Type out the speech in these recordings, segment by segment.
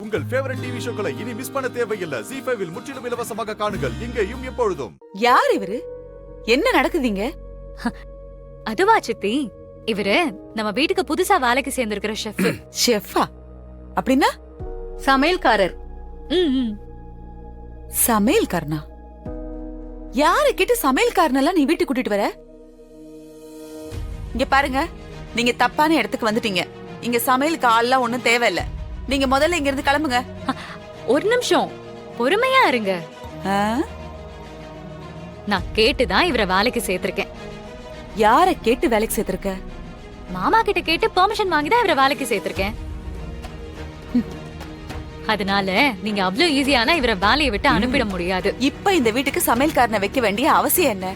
உங்கள் favourite TV ஷோக்களை இனி miss பண்ண தேவையில்லை. ZEE5 இல் முற்றிலும் இலவசமாக காணுங்கள், இங்கேயும் எப்பொழுதும். யார் இவரு? என்ன நடக்குதுங்க? அதுவா சித்தி, இவரு நம்ம வீட்டுக்கு புதுசா வேலைக்கு சேர்ந்திருக்கிற ஷெஃப். ஷெஃபா? அப்படின்னா சமையல்காரர். சமையல்காரனா? யாரை கேட்டு சமையல்காரனெல்லாம் நீ வீட்டுக்கு கூட்டிட்டு வர? இங்க பாருங்க, நீங்க தப்பான இடத்துக்கு வந்துட்டீங்க. இங்க சமையலுக்கு ஆள்லாம் ஒண்ணும் தேவையில்ல. நீங்க முதல்ல இங்க இருந்து கிளம்புங்க. ஒரு நிமிஷம் பொறுமையா இருங்க. நான் கேட்டுதான் இவரை வேலைக்கு சேர்த்திருக்கேன். யாரை கேட்டு வேலைக்கு சேர்த்திருக்க? மாமா கிட்ட கேட்டு பெர்மிஷன் வாங்கிதான் இவரை வேலைக்கு சேர்த்திருக்கேன். அதனால நீங்க அவ்வளவு ஈஸியான இவரை வேலையை விட்டு அனுப்பிட முடியாது. இப்ப இந்த வீட்டுக்கு சமையல்காரனை வைக்க வேண்டிய அவசியம் என்ன?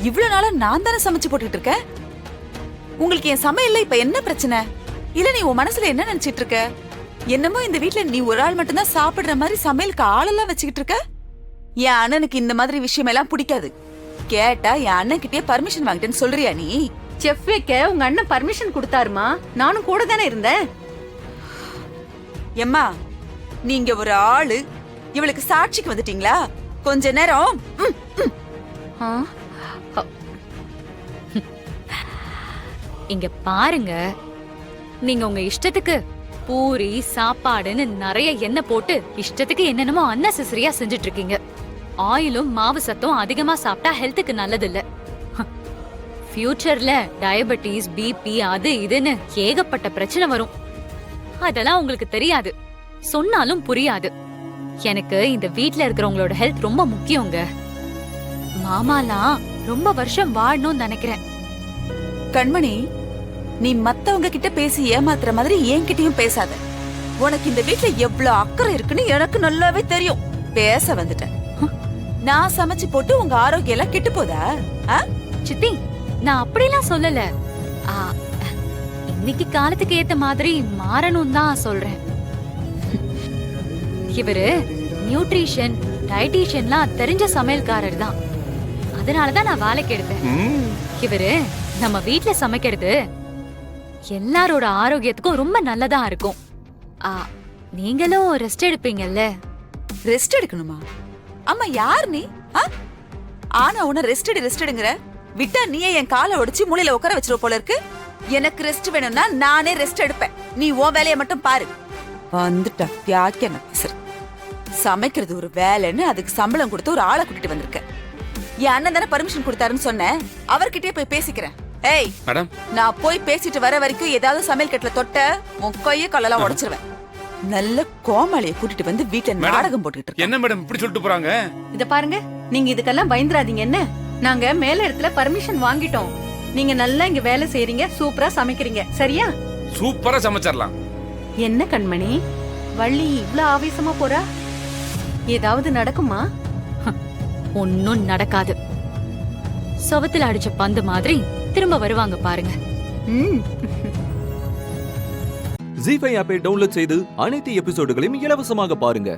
இவ்வளவு நாளா நான் தானே சமைச்சு போட்டுட்டு இருக்கேன். உங்களுக்கு என் சமையல்ல இப்ப என்ன பிரச்சனை? இல்ல நீ உன் மனசுல என்ன நினைச்சிட்டு இருக்க? என்னமோ இந்த வீட்டுல நீ ஒரு ஆள் மட்டும்தான் சாப்பிடுற மாதிரி சமையலுக்கு ஆளெல்லாம் வச்சுக்கிட்டு இருக்க. என் அண்ணனுக்கு இந்த மாதிரி விஷயம் எல்லாம் பிடிக்காது. கேட்டா என் அண்ணன் கிட்டே பர்மிஷன் வாங்கிட்டேன்னு சொல்றியா நீ? செஃப் வைக்க உங்க அண்ணன் பர்மிஷன் கொடுத்தாருமா? நானும் கூட தானே இருந்தேன். எம்மா, நீங்க ஒரு ஆளு, இவளுக்கு சாட்சிக்கு வந்துட்டீங்களா? கொஞ்ச நேரம் இங்க பாருங்க, நீங்க உங்க இஷ்டத்துக்கு பூரி சாப்பாடுன்னு நிறைய எண்ணெய் போட்டு இஷ்டத்துக்கு என்னென்னமோ அன்னெசரியா செஞ்சுட்டு இருக்கீங்க. ஆயிலும் மாவு சத்தும் அதிகமா சாப்பிட்டா ஹெல்த்துக்கு நல்லது இல்ல. ஃபியூச்சர்ல டயபெட்டிஸ், பிபி, அது இதுன்னு ஏகப்பட்ட பிரச்சனை வரும். அதெல்லாம் உங்களுக்கு தெரியாது, சொன்னாலும் புரியாது. எனக்கு இந்த வீட்ல இருக்கிறவங்களோட ஹெல்த் ரொம்ப முக்கியங்க. மாமாலாம் ரொம்ப வருஷம் வாழணும்னு நினைக்கிறேன். கண்மணி, நீ மத்தவங்க கிட்ட பேசி ஏமாத்துற மாதிரி என்கிட்டயும் பேசாத. உனக்கு இந்த வீட்டுல எவ்வளவு அக்கறை இருக்குன்னு எனக்கு நல்லாவே தெரியும். பேச வந்துட்டேன். நான் சமைச்சு போட்டு உங்க ஆரோக்கியம் எல்லாம் கெட்டு போதா? சித்தி, நான் அப்படிலாம் சொல்லல. இன்னைக்கு காலத்துக்கு ஏத்த மாதிரி மாறணும் தான் சொல்றேன். இவரு நியூட்ரிஷன், டயட்டீஷியன்லாம் தெரிஞ்ச சமையல்காரர் தான். அதனாலதான் நான் வேலைக்கு எடுத்தேன். இவரு நம்ம வீட்டுல சமைக்கிறது எல்லாரோட ஆரோக்கியத்துக்கும் ரொம்ப நல்லதா இருக்கும். நீங்களும் ரெஸ்ட் எடுப்பீங்கல்ல? ரெஸ்ட் எடுக்கணுமா? அம்மா யார் நீ? ஆனா உன ரெஸ்ட் எடுங்கிற விட்டா நீயே என் காலை ஒடிச்சு மூளையில உட்கார வச்சிருவ போல இருக்கு. எனக்கு ரெஸ்ட் வேணும்னா நானே ரெஸ்ட் எடுப்பேன். நீ உன் வேலையை மட்டும் பாரு. வந்துட்டா பியாக்க என்ன பேசுற? சமைக்கிறது ஒரு வேலைன்னு அதுக்கு சம்பளம் கொடுத்து ஒரு ஆளை கூட்டிட்டு வந்திருக்க. என் அண்ணன் தானே பர்மிஷன் கொடுத்தாருன்னு சொன்னேன். அவர்கிட்டயே போய் பேசிக்கிறேன். ஏய் மேடம், நான் போய் பேசிட்டு வர வரைக்கும் ஏதாவது சமையல் கட்டுல தொட்ட உன் கைய காலெல்லாம் உடைச்சிருவேன். நல்ல கோமாளியை கூட்டிட்டு வந்து வீட்டுல நாடகம் போட்டுட்டு இருக்க. என்ன மேடம் இப்படி சொல்லிட்டு போறாங்க? இத பாருங்க, நீங்க இதுக்கெல்லாம் பயந்துராதீங்க. என்ன, நாங்க மேல இடத்துல பர்மிஷன் வாங்கிட்டோம். நீங்க நல்லா இங்க வேலை செய்றீங்க, சூப்பரா சமைக்கிறீங்க, சரியா? சூப்பரா சமைச்சிடலாம். என்ன கண்மணி, வள்ளி இவ்ளோ ஆவேசமா போறா? ஏதாவது நடக்குமா? ஒன்னும் நடக்காது. சுவத்துல அடிச்ச பந்து மாதிரி திரும்ப வருவாங்க பாருங்க. ZEE5 ஆப்பை டவுன்லோட் செய்து அனைத்து எபிசோடுகளையும் இலவசமாக பாருங்க.